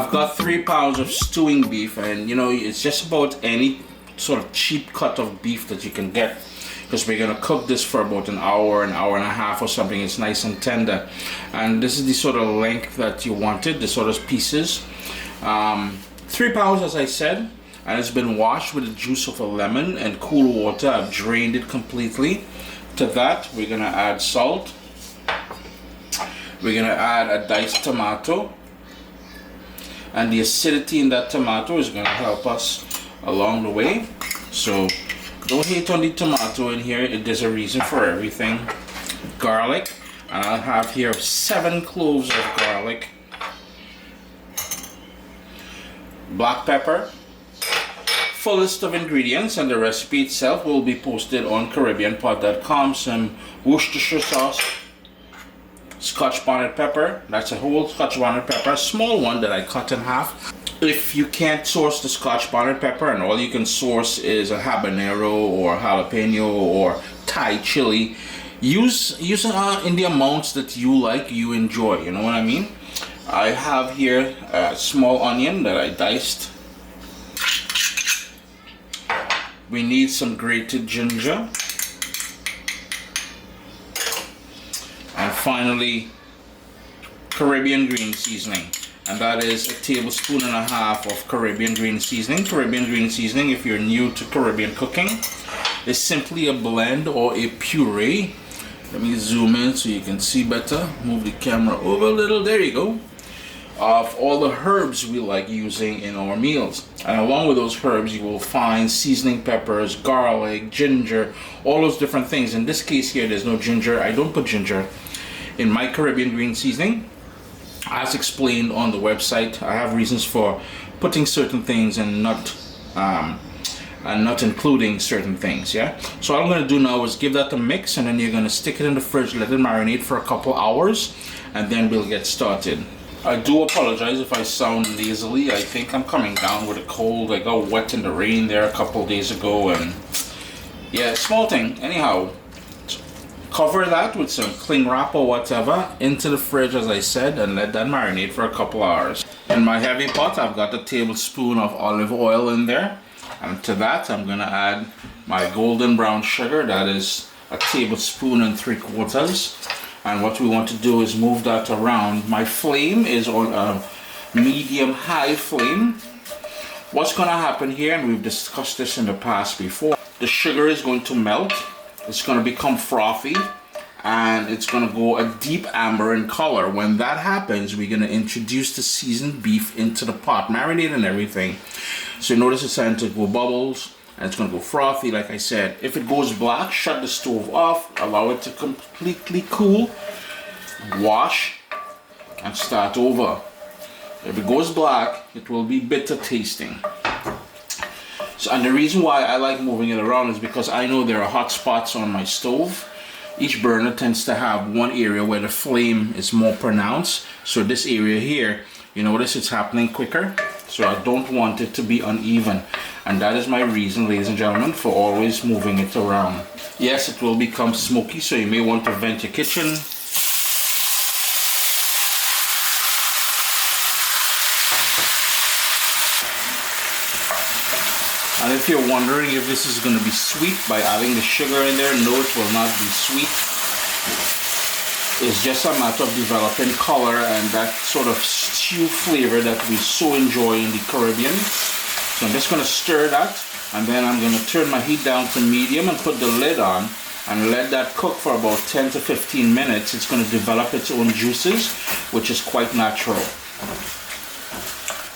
I've got 3 pounds of stewing beef, and you know, it's just about any sort of cheap cut of beef that you can get, because we're gonna cook this for about an hour and a half or something. It's nice and tender, and this is the sort of length that you wanted, the sort of pieces. 3 pounds, as I said, and it's been washed with the juice of a lemon and cool water. I've drained it completely. To that, we're gonna add salt. We're gonna add a diced tomato, and the acidity in that tomato is gonna help us along the way. So don't hate on the tomato in here. There's a reason for everything. Garlic, and I'll have here 7 cloves of garlic. Black pepper. Full list of ingredients and the recipe itself will be posted on CaribbeanPot.com. Some Worcestershire sauce, Scotch bonnet pepper, that's a whole Scotch bonnet pepper, a small one that I cut in half. If you can't source the Scotch bonnet pepper and all you can source is a habanero or jalapeno or Thai chili, use in the amounts that you like, you enjoy, you know what I mean? I have here a small onion that I diced. We need some grated ginger. And finally, Caribbean green seasoning. And that is a 1.5 tablespoons of Caribbean green seasoning. Caribbean green seasoning, if you're new to Caribbean cooking, is simply a blend or a puree. Let me zoom in so you can see better. Move the camera over a little. There you go. Of all the herbs we like using in our meals. And along with those herbs, you will find seasoning peppers, garlic, ginger, all those different things. In this case here, there's no ginger. I don't put ginger in my Caribbean green seasoning. As explained on the website, I have reasons for putting certain things and not including certain things. Yeah. So what I'm going to do now is give that a mix, and then you're going to stick it in the fridge, let it marinate for a couple hours, and then we'll get started. I do apologize if I sound lazily. I think I'm coming down with a cold. I got wet in the rain there a couple days ago, and yeah, small thing. Anyhow, cover that with some cling wrap or whatever into the fridge, as I said, and let that marinate for a couple hours. In my heavy pot, I've got a tablespoon of olive oil in there, and to that I'm gonna add my golden brown sugar. That is a 1.75 tablespoons. And what we want to do is move that around. My flame is on a medium-high flame. What's going to happen here, and we've discussed this in the past before, the sugar is going to melt, it's going to become frothy, and it's going to go a deep amber in color. When that happens, we're going to introduce the seasoned beef into the pot, marinate and everything. So you notice it's starting to go bubbles, and it's going to go frothy, like I said. If it goes black, shut the stove off, allow it to completely cool, wash, and start over. If it goes black, it will be bitter tasting. So, and the reason why I like moving it around is because I know there are hot spots on my stove. Each burner tends to have one area where the flame is more pronounced. So this area here, you notice it's happening quicker. So I don't want it to be uneven. And that is my reason, ladies and gentlemen, for always moving it around. Yes, it will become smoky, so you may want to vent your kitchen. And if you're wondering if this is going to be sweet by adding the sugar in there, no, it will not be sweet. It's just a matter of developing color and that sort of stew flavor that we so enjoy in the Caribbean. So I'm just going to stir that, and then I'm going to turn my heat down to medium and put the lid on and let that cook for about 10 to 15 minutes. It's going to develop its own juices, which is quite natural.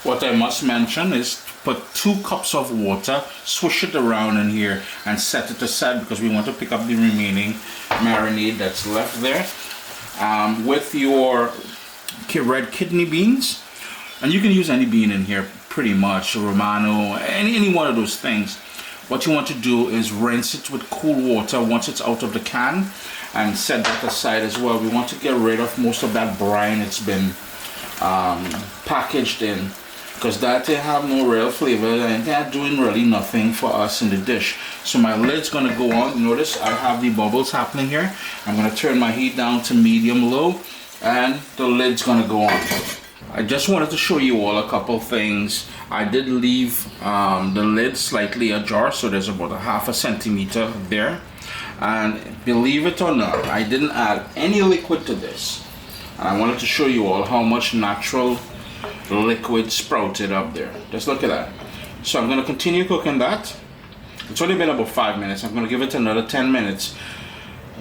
What I must mention is put 2 cups of water, swish it around in here, and set it aside because we want to pick up the remaining marinade that's left there. With your red kidney beans, and you can use any bean in here pretty much, Romano, any one of those things. What you want to do is rinse it with cool water once it's out of the can, and set that aside as well. We want to get rid of most of that brine it's been packaged in, because that they have no real flavor and they're doing really nothing for us in the dish. So my lid's going to go on. Notice I have the bubbles happening here. I'm going to turn my heat down to medium low, and the lid's going to go on. I just wanted to show you all a couple things. I did leave the lid slightly ajar, so there's about a half a centimeter there. And believe it or not, I didn't add any liquid to this. And I wanted to show you all how much natural liquid sprouted up there. Just look at that. So I'm going to continue cooking that. It's only been about 5 minutes. I'm going to give it another 10 minutes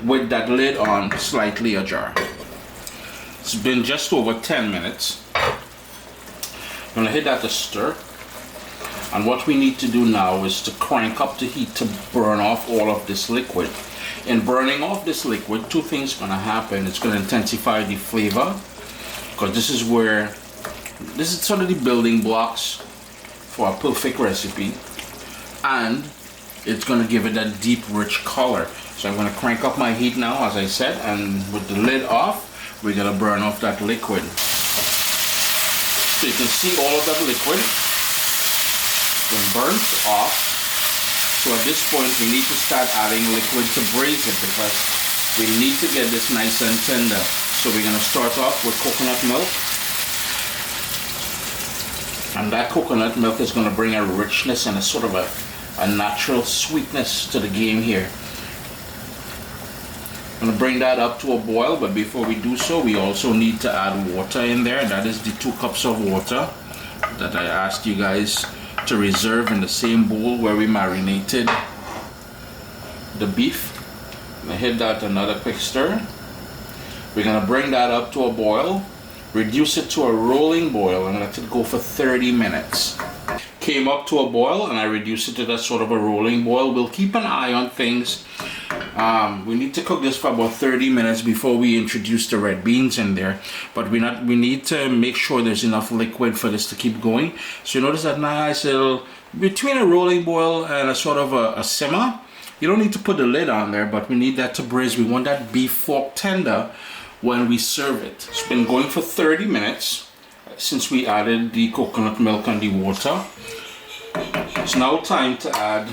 with that lid on slightly ajar. It's been just over 10 minutes. I'm going to hit that to stir. And what we need to do now is to crank up the heat to burn off all of this liquid. In burning off this liquid, two things are going to happen. It's going to intensify the flavor, because this is sort of the building blocks for a perfect recipe, and it's going to give it that deep, rich color. So I'm going to crank up my heat now, as I said, and with the lid off, we're going to burn off that liquid. So you can see all of that liquid been burnt off. So at this point we need to start adding liquid to braise it, because we need to get this nice and tender. So we're going to start off with coconut milk, and that coconut milk is going to bring a richness and a sort of a natural sweetness to the game here. I'm going to bring that up to a boil, but before we do so, we also need to add water in there. That is the 2 cups of water that I asked you guys to reserve in the same bowl where we marinated the beef. I'm going to hit that another quick stir. We're going to bring that up to a boil, reduce it to a rolling boil, and let it go for 30 minutes. Came up to a boil and I reduced it to that sort of a rolling boil. We'll keep an eye on things. We need to cook this for about 30 minutes before we introduce the red beans in there, but we need to make sure there's enough liquid for this to keep going. So you notice that nice little between a rolling boil and a sort of a simmer. You don't need to put the lid on there, but we need that to braise. We want that beef fork tender when we serve it. It's been going for 30 minutes since we added the coconut milk and the water. It's now time to add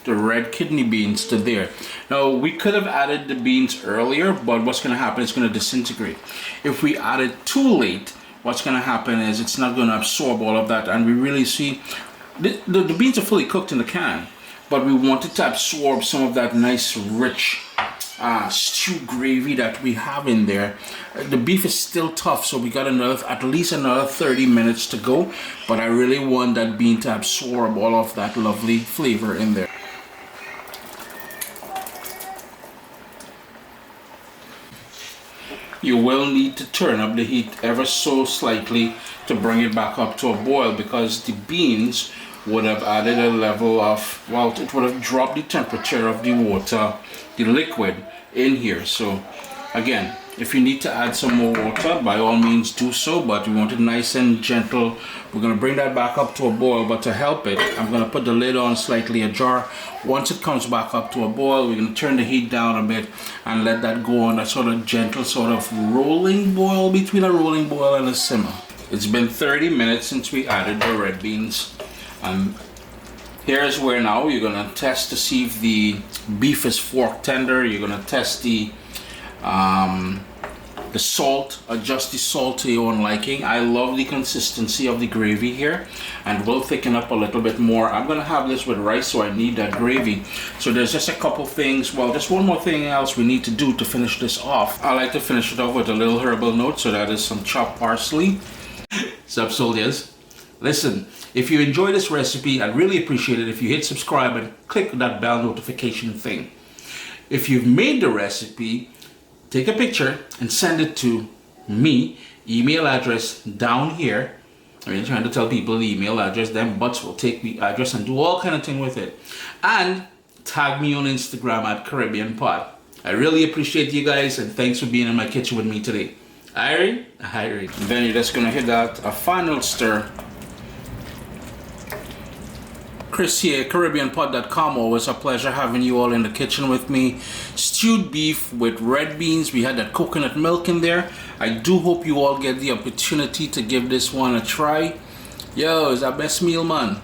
the red kidney beans to there. Now we could have added the beans earlier, but what's going to happen is it's going to disintegrate. If we add it too late, what's going to happen is it's not going to absorb all of that, and we really see the beans are fully cooked in the can, but we want it to absorb some of that nice rich stew gravy that we have in there. The beef is still tough, so we got at least another 30 minutes to go, but I really want that bean to absorb all of that lovely flavor in there. You will need to turn up the heat ever so slightly to bring it back up to a boil, because the beans would have added a level of, well, it would have dropped the temperature of the water, the liquid in here. So again, if you need to add some more water, by all means do so, but we want it nice and gentle. We're going to bring that back up to a boil, but to help it, I'm going to put the lid on slightly ajar. Once it comes back up to a boil, we're going to turn the heat down a bit and let that go on a sort of gentle sort of rolling boil, between a rolling boil and a simmer. It's been 30 minutes since we added the red beans. Here's where now you're going to test to see if the beef is fork tender. You're going to test the salt, adjust the salt to your own liking. I love the consistency of the gravy here, and we'll thicken up a little bit more. I'm going to have this with rice, so I need that gravy. So there's just a couple things, well, just one more thing else we need to do to finish this off. I like to finish it off with a little herbal note, so that is some chopped parsley. Sup, soldiers? Listen, if you enjoy this recipe, I'd really appreciate it if you hit subscribe and click that bell notification thing. If you've made the recipe, take a picture and send it to me. Email address down here. I mean, trying to tell people the email address, then Butts will take the address and do all kind of thing with it. And tag me on Instagram at Caribbean Pod. I really appreciate you guys, and thanks for being in my kitchen with me today. Irene? Irene. Then you're just gonna hit that a final stir. Chris here, CaribbeanPod.com. Always a pleasure having you all in the kitchen with me. Stewed beef with red beans. We had that coconut milk in there. I do hope you all get the opportunity to give this one a try. Yo, it's our best meal, man.